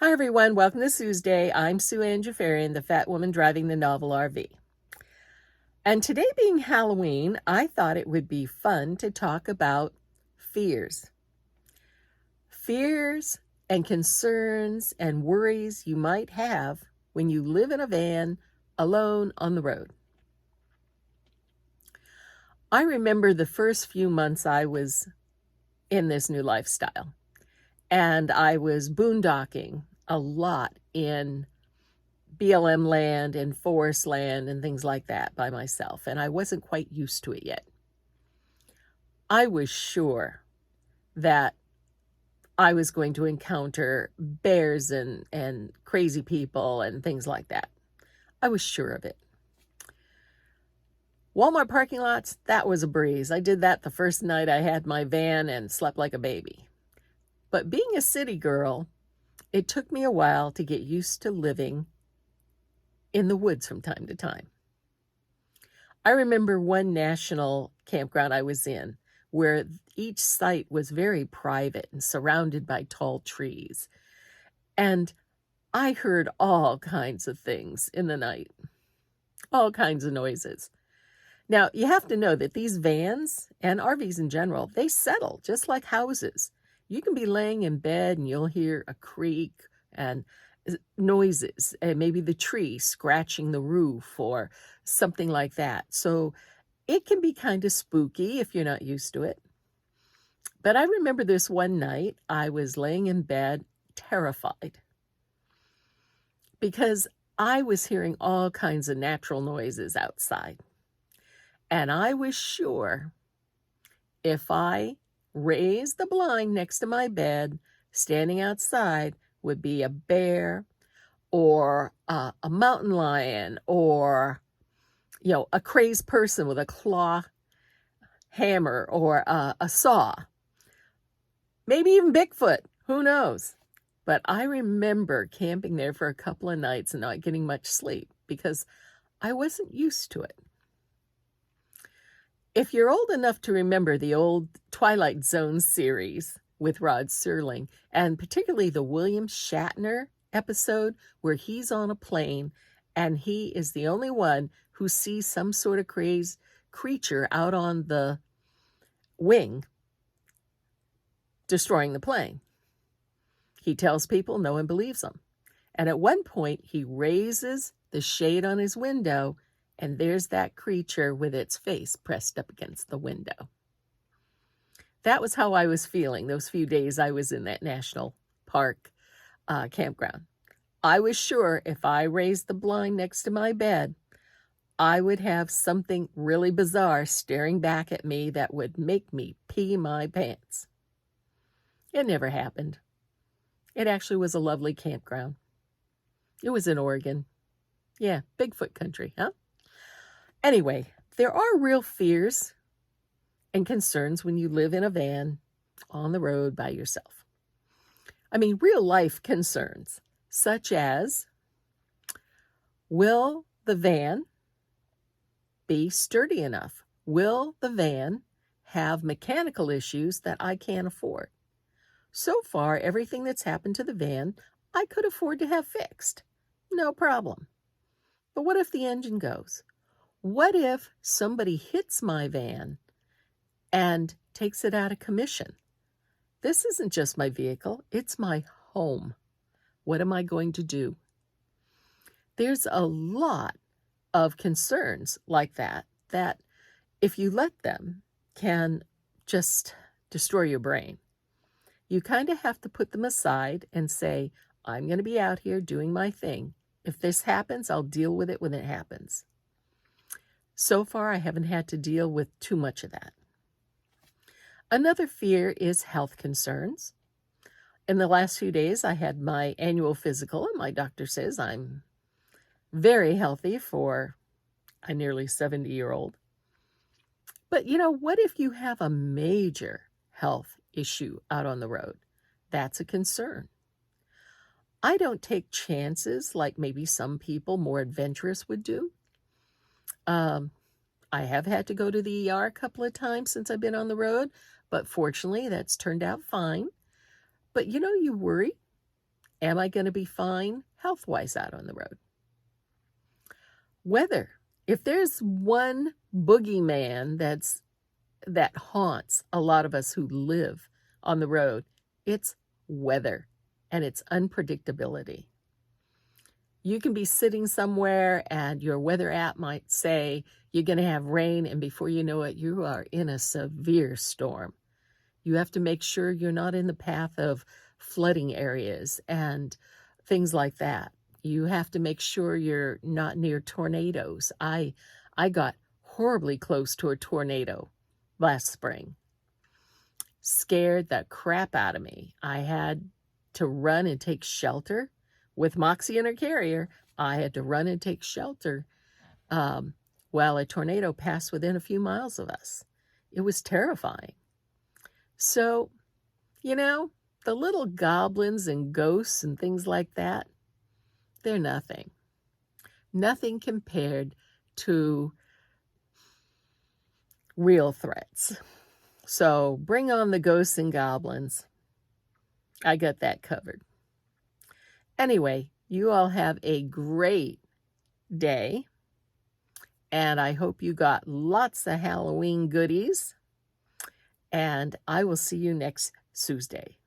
Hi, everyone. Welcome to Sue's Day. I'm Sue Ann Jafarian, the fat woman driving the novel RV. And today being Halloween, I thought it would be fun to talk about fears. Fears and concerns and worries you might have when you live in a van alone on the road. I remember the first few months I was in this new lifestyle, and I was boondocking a lot in BLM land and forest land and things like that by myself, and I wasn't quite used to it yet. I was sure that I was going to encounter bears and crazy people and things like that. I was sure of it. Walmart parking lots, that was a breeze. I did that the first night I had my van and slept like a baby. But being a city girl, it took me a while to get used to living in the woods from time to time. I remember one national campground I was in where each site was very private and surrounded by tall trees. And I heard all kinds of things in the night, all kinds of noises. Now, you have to know that these vans and RVs in general, they settle just like houses. You can be laying in bed and you'll hear a creak and noises, and maybe the tree scratching the roof or something like that. So it can be kind of spooky if you're not used to it. But I remember this one night I was laying in bed terrified because I was hearing all kinds of natural noises outside. And I was sure if I raised the blind next to my bed, standing outside would be a bear or a mountain lion or, a crazed person with a claw hammer or a saw. Maybe even Bigfoot. Who knows? But I remember camping there for a couple of nights and not getting much sleep because I wasn't used to it. If you're old enough to remember the old Twilight Zone series with Rod Serling, and particularly the William Shatner episode where he's on a plane and he is the only one who sees some sort of crazed creature out on the wing destroying the plane. He tells people, no one believes him. And at one point, he raises the shade on his window, and there's that creature with its face pressed up against the window. That was how I was feeling those few days I was in that national park campground. I was sure if I raised the blind next to my bed, I would have something really bizarre staring back at me that would make me pee my pants. It never happened. It actually was a lovely campground. It was in Oregon. Yeah, Bigfoot country, huh? Anyway, there are real fears and concerns when you live in a van on the road by yourself. I mean, real life concerns, such as, will the van be sturdy enough? Will the van have mechanical issues that I can't afford? So far, everything that's happened to the van, I could afford to have fixed. No problem. But what if the engine goes? What if somebody hits my van and takes it out of commission? This isn't just my vehicle, it's my home. What am I going to do? There's a lot of concerns like that if you let them can just destroy your brain. You kind of have to put them aside and say, I'm going to be out here doing my thing. If this happens, I'll deal with it when it happens. So far, I haven't had to deal with too much of that. Another fear is health concerns. In the last few days, I had my annual physical, and my doctor says I'm very healthy for a nearly 70-year-old. But what if you have a major health issue out on the road? That's a concern. I don't take chances like maybe some people more adventurous would do. I have had to go to the ER a couple of times since I've been on the road, but fortunately that's turned out fine. But you worry. Am I going to be fine health-wise out on the road? Weather. If there's one boogeyman that haunts a lot of us who live on the road, it's weather and its unpredictability. You can be sitting somewhere and your weather app might say you're going to have rain, and before you know it, you are in a severe storm. You have to make sure you're not in the path of flooding areas and things like that. You have to make sure you're not near tornadoes. I got horribly close to a tornado last spring. Scared the crap out of me. I had to run and take shelter with Moxie in her carrier. I had to run and take shelter while a tornado passed within a few miles of us. It was terrifying. So, the little goblins and ghosts and things like that, they're nothing. Nothing compared to real threats. So bring on the ghosts and goblins. I got that covered. Anyway, you all have a great day. And I hope you got lots of Halloween goodies. And I will see you next Tuesday.